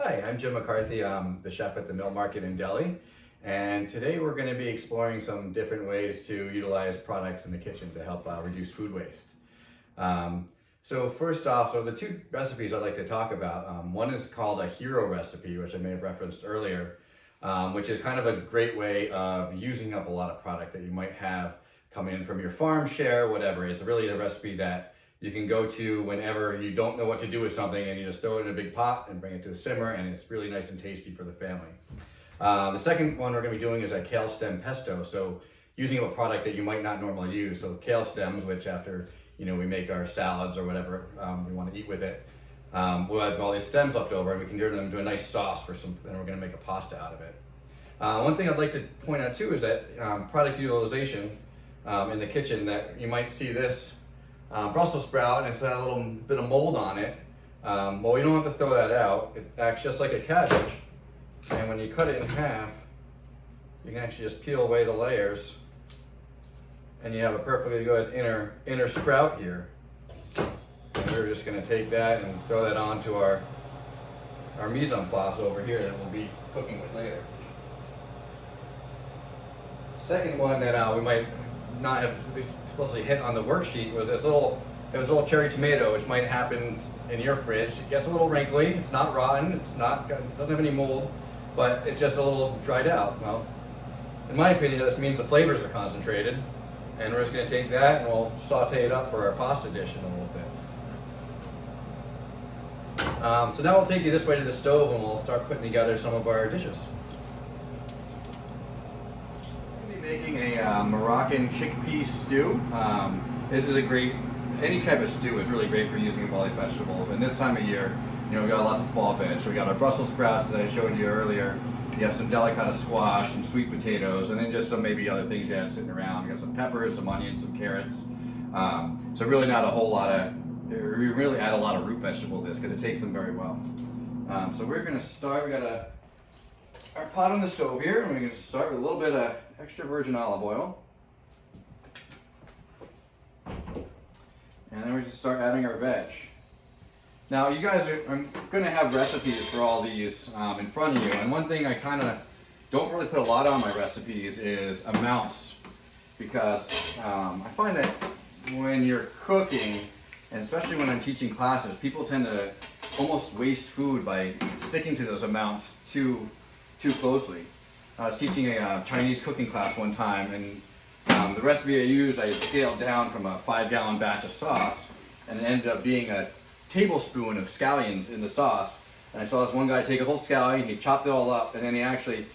Hi, I'm Jim McCarthy. I'm the chef at the Mill Market in Delhi. And today we're going to be exploring some different ways to utilize products in the kitchen to help reduce food waste. So first off, the two recipes I'd like to talk about. One is called a hero recipe, which I may have referenced earlier, which is kind of a great way of using up a lot of product that you might have coming in from your farm share, whatever. It's really a recipe that you can go to whenever you don't know what to do with something, and you just throw it in a big pot and bring it to a simmer, and it's really nice and tasty for the family. The second one we're going to be doing is a kale stem pesto. So using a product that you might not normally use. So kale stems, which after we make our salads or whatever we want to eat with it, we'll have all these stems left over, and we can turn them into a nice sauce for some, and we're going to make a pasta out of it. One thing I'd like to point out too is that product utilization in the kitchen, that you might see this Brussels sprout and it's got a little bit of mold on it. Well, you don't have to throw that out. It acts just like a cabbage. And when you cut it in half, you can actually just peel away the layers and you have a perfectly good inner sprout here. And we're just going to take that and throw that onto our mise en place over here that we'll be cooking with later. Second one that we might not have explicitly hit on the worksheet was this little cherry tomato, which might happen in your fridge. It gets a little wrinkly. It's not rotten. It doesn't have any mold, but it's just a little dried out. Well, in my opinion, this means the flavors are concentrated, and we're just going to take that and we'll saute it up for our pasta dish in a little bit. So now we'll take you this way to the stove and we'll start putting together some of our dishes. Making a Moroccan chickpea stew. This is any type of stew is really great for using up all these vegetables. And this time of year, we got lots of fall veg. So we got our Brussels sprouts that I showed you earlier. You have some delicata squash, some sweet potatoes, and then just some maybe other things you have sitting around. You got some peppers, some onions, some carrots. So really not a whole lot of, we really add a lot of root vegetable to this because it takes them very well. So we're going to start, we got our pot on the stove here, and we're going to start with a little bit of extra virgin olive oil. And then we're going to start adding our veg. Now you guys I'm going to have recipes for all these in front of you, and one thing I kind of don't really put a lot on my recipes is amounts, because I find that when you're cooking, and especially when I'm teaching classes, people tend to almost waste food by sticking to those amounts too closely. I was teaching a Chinese cooking class one time, and the recipe I used, I scaled down from a 5-gallon batch of sauce, and it ended up being a tablespoon of scallions in the sauce. And I saw this one guy take a whole scallion, he chopped it all up, and then he actually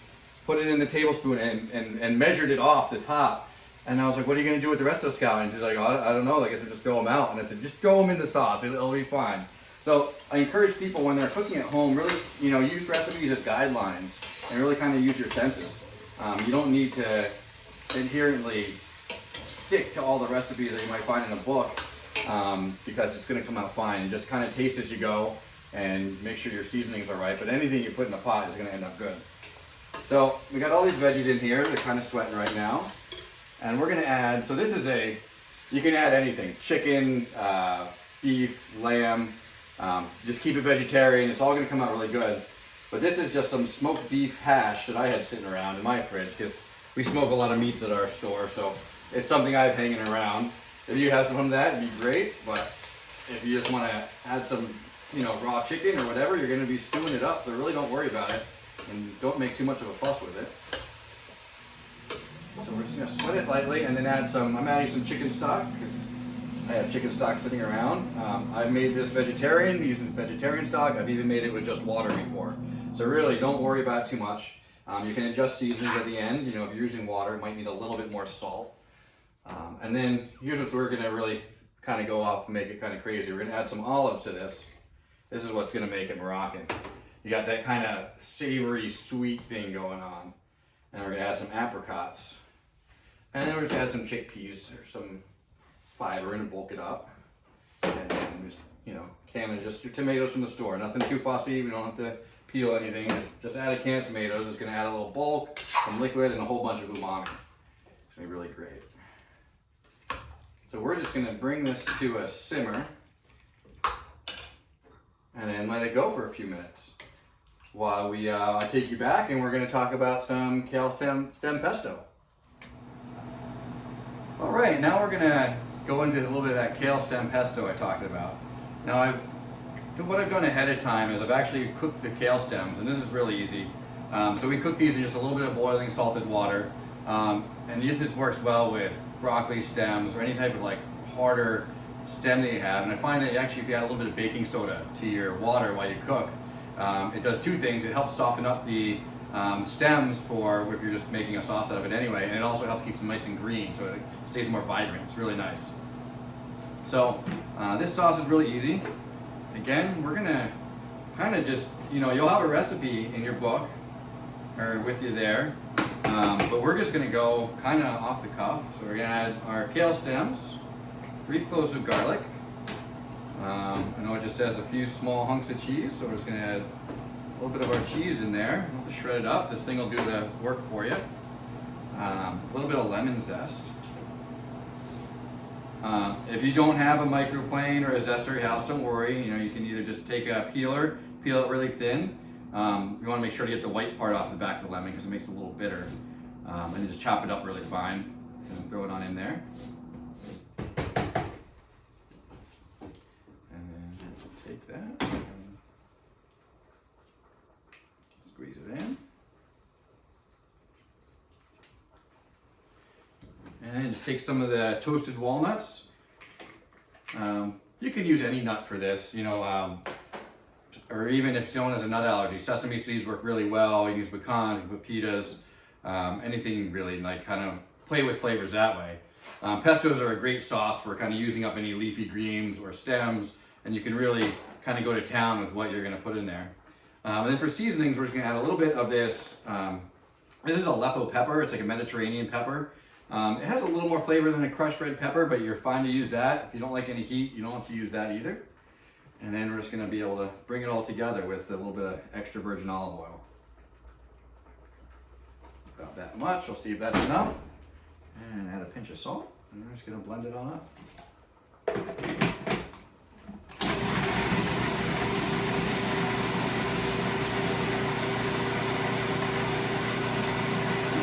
put it in the tablespoon and measured it off the top. And I was like, what are you going to do with the rest of the scallions? He's like, oh, I don't know, I guess I'll just throw them out. And I said, just throw them in the sauce, it'll be fine. So I encourage people when they're cooking at home, really, use recipes as guidelines and really kind of use your senses. You don't need to adherently stick to all the recipes that you might find in a book because it's going to come out fine. You just kind of taste as you go and make sure your seasonings are right. But anything you put in the pot is going to end up good. So we got all these veggies in here. They're kind of sweating right now. And we're going to add, so this is you can add anything, chicken, beef, lamb. Just keep it vegetarian. It's all going to come out really good. But this is just some smoked beef hash that I had sitting around in my fridge because we smoke a lot of meats at our store. So it's something I have hanging around. If you have some of that, it'd be great. But if you just want to add some, raw chicken or whatever, you're going to be stewing it up. So really don't worry about it and don't make too much of a fuss with it. So we're just going to sweat it lightly and then I'm adding some chicken stock because I have chicken stock sitting around. I've made this vegetarian using vegetarian stock. I've even made it with just water before. So really, don't worry about it too much. You can adjust seasonings at the end. If you're using water, it might need a little bit more salt. And then here's what we're going to really kind of go off and make it kind of crazy. We're going to add some olives to this. This is what's going to make it Moroccan. You got that kind of savory, sweet thing going on. And we're going to add some apricots. And then we're going to add some chickpeas or some fiber and bulk it up. And then can of just your tomatoes from the store. Nothing too fussy. We don't have to peel anything. Just add a can of tomatoes. It's going to add a little bulk, some liquid, and a whole bunch of umami. It's going to be really great. So we're just going to bring this to a simmer and then let it go for a few minutes. while I take you back, and we're going to talk about some kale stem pesto. All right, now we're going to go into a little bit of that kale stem pesto I talked about. Now what I've done ahead of time is I've actually cooked the kale stems, and this is really easy. So we cook these in just a little bit of boiling salted water, and this just works well with broccoli stems or any type of like harder stem that you have. And I find that actually if you add a little bit of baking soda to your water while you cook, it does two things. It helps soften up the stems for if you're just making a sauce out of it anyway, and it also helps keep them nice and green so it stays more vibrant. It's really nice. So this sauce is really easy. Again, we're gonna kind of just, you'll have a recipe in your book or with you there, but we're just gonna go kind of off the cuff. So we're gonna add our kale stems, 3 cloves of garlic. I know it just says a few small hunks of cheese, so we're just gonna add a little bit of our cheese in there. We'll just shred it up. This thing will do the work for you. A little bit of lemon zest. If you don't have a microplane or a zester at your house, don't worry. You can either just take a peeler, peel it really thin. You want to make sure to get the white part off the back of the lemon because it makes it a little bitter. And then just chop it up really fine and throw it on in there. And then take that and squeeze it in. And just take some of the toasted walnuts. You can use any nut for this, or even if someone has a nut allergy, sesame seeds work really well. You can use pecans, you can put pitas, anything really, like kind of play with flavors that way. Pestos are a great sauce for kind of using up any leafy greens or stems, and you can really kind of go to town with what you're going to put in there. And then for seasonings, we're just going to add a little bit of this. This is Aleppo pepper. It's like a Mediterranean pepper. It has a little more flavor than a crushed red pepper, but you're fine to use that. If you don't like any heat, you don't have to use that either. And then we're just going to be able to bring it all together with a little bit of extra virgin olive oil. About that much. We'll see if that's enough. And add a pinch of salt. And we're just going to blend it on up.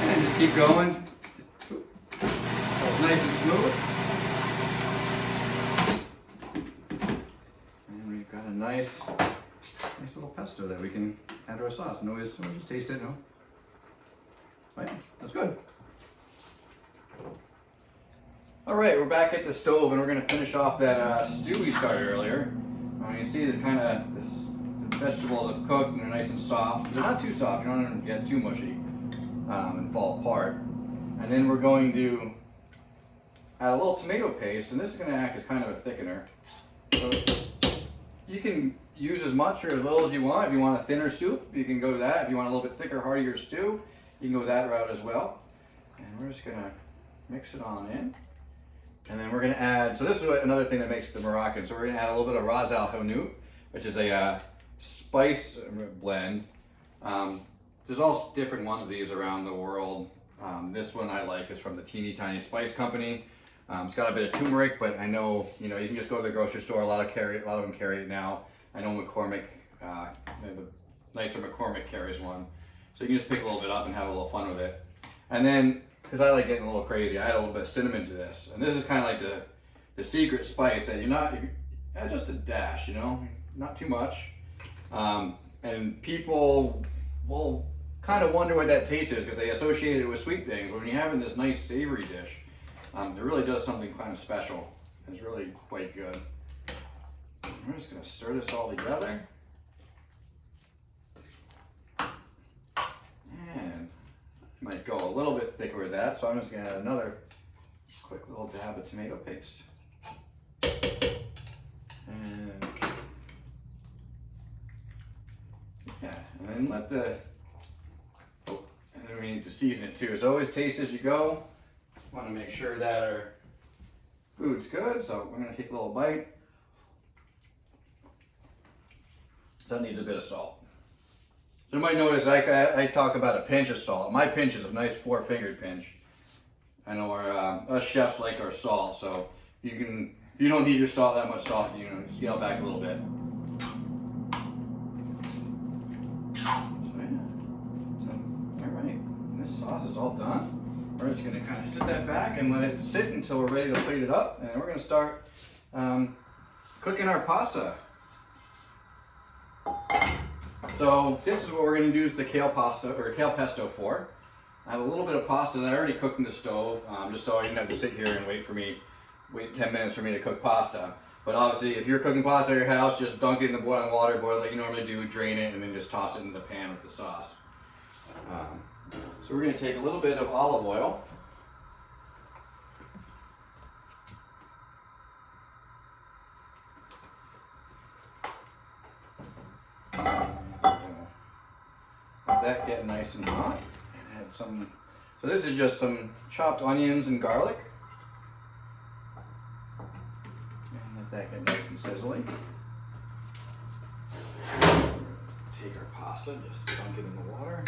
And just keep going. Nice and smooth. And we've got a nice little pesto that we can add to our sauce. And always just taste it, no? Right, that's good. All right, we're back at the stove and we're gonna finish off that stew we started earlier. You can see the vegetables have cooked and they're nice and soft. They're not too soft, you don't want them to get too mushy and fall apart. And then we're going to add a little tomato paste, and this is going to act as kind of a thickener. So you can use as much or as little as you want. If you want a thinner soup, you can go to that. If you want a little bit thicker, heartier stew, you can go that route as well. And we're just going to mix it on in. And then we're going to add, so this is another thing that makes the Moroccan. So we're going to add a little bit of Ras Al Hanout, which is a spice blend. There's all different ones of these around the world. This one I like is from the Teeny Tiny Spice Company. It's got a bit of turmeric, but I know, you can just go to the grocery store. A lot of them carry it now. I know McCormick, the nicer McCormick carries one. So you can just pick a little bit up and have a little fun with it. And then, because I like getting a little crazy, I add a little bit of cinnamon to this. And this is kind of like the secret spice that you add just a dash, not too much. And people will kind of wonder what that taste is because they associate it with sweet things. But when you're having this nice savory dish, it really does something kind of special. It's really quite good. We're just going to stir this all together. And I might go a little bit thicker with that, so I'm just going to add another quick little dab of tomato paste. And yeah, and then and then we need to season it too. So always taste as you go. Want to make sure that our food's good, so we're going to take a little bite. So that needs a bit of salt. So you might notice I talk about a pinch of salt. My pinch is a nice 4-fingered pinch. I know us chefs like our salt, so you don't need your salt that much salt. Scale back a little bit. pasta's all done. We're just gonna kind of sit that back and let it sit until we're ready to plate it up, and then we're gonna start cooking our pasta. So this is what we're gonna use the kale pasta or kale pesto for. I have a little bit of pasta that I already cooked in the stove, just so I didn't have to sit here and wait 10 minutes for me to cook pasta. But obviously, if you're cooking pasta at your house, just dunk it in the boiling water, boil it like you normally do, drain it, and then just toss it in the pan with the sauce. So we're going to take a little bit of olive oil. Let that get nice and hot. And add some. So this is just some chopped onions and garlic. And let that get nice and sizzling. Take our pasta, just dunk it in the water.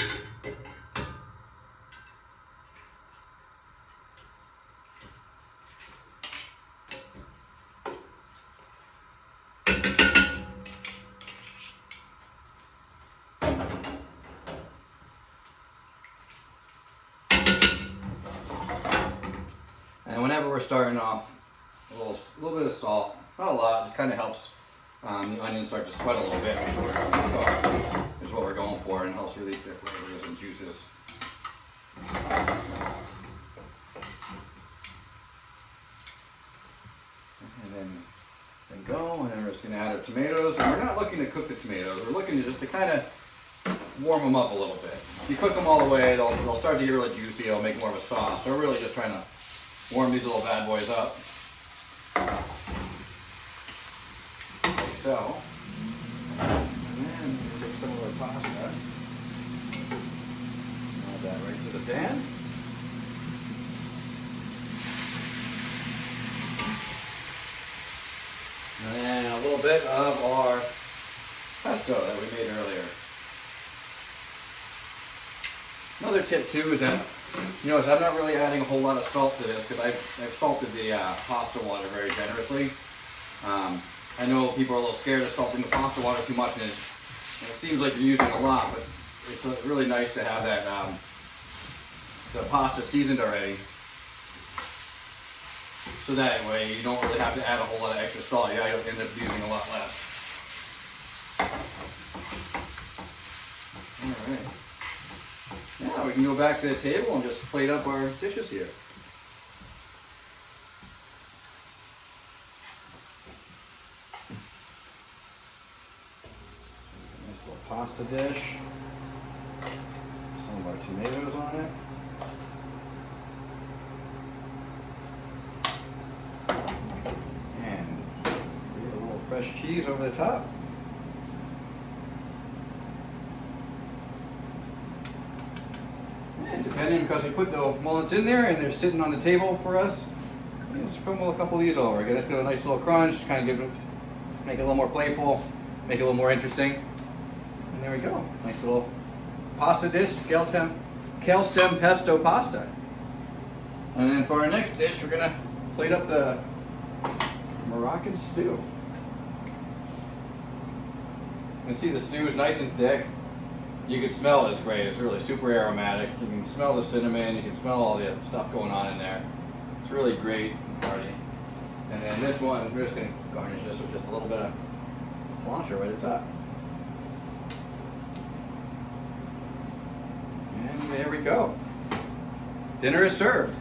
And whenever we're starting off, a little bit of salt, not a lot, just kind of helps the onions start to sweat a little bit. Is what we're going for, and helps release their flavors and juices. And then go, and then we're just going to add our tomatoes. And we're not looking to cook the tomatoes. We're looking to just to kind of warm them up a little bit. If you cook them all the way, they'll start to get really juicy. It'll make more of a sauce. So we're really just trying to warm these little bad boys up. Like so. And then we'll take some of our pasta. Add that right to the pan. And then a little bit of our pesto that we made earlier. Another tip too is that, you notice I'm not really adding a whole lot of salt to this because I've salted the pasta water very generously. I know people are a little scared of salting the pasta water too much, and it seems like you're using a lot, but it's really nice to have that the pasta seasoned already. So that way you don't really have to add a whole lot of extra salt. Yeah, you'll end up using a lot less. Alright. Now we can go back to the table and just plate up our dishes here. Nice little pasta dish. Some of our tomatoes on it. Fresh cheese over the top. And depending, because we put the mullets in there and they're sitting on the table for us, let's crumble a couple of these over. Get us a nice little crunch, kind of make it a little more playful, make it a little more interesting. And there we go. Nice little pasta dish, kale stem pesto pasta. And then for our next dish, we're gonna plate up the Moroccan stew. You can see the stew is nice and thick. You can smell it, it's great. It's really super aromatic. You can smell the cinnamon, you can smell all the stuff going on in there. It's really great party. And then this one, we're just going to garnish this with just a little bit of cilantro right at the top. And there we go. Dinner is served.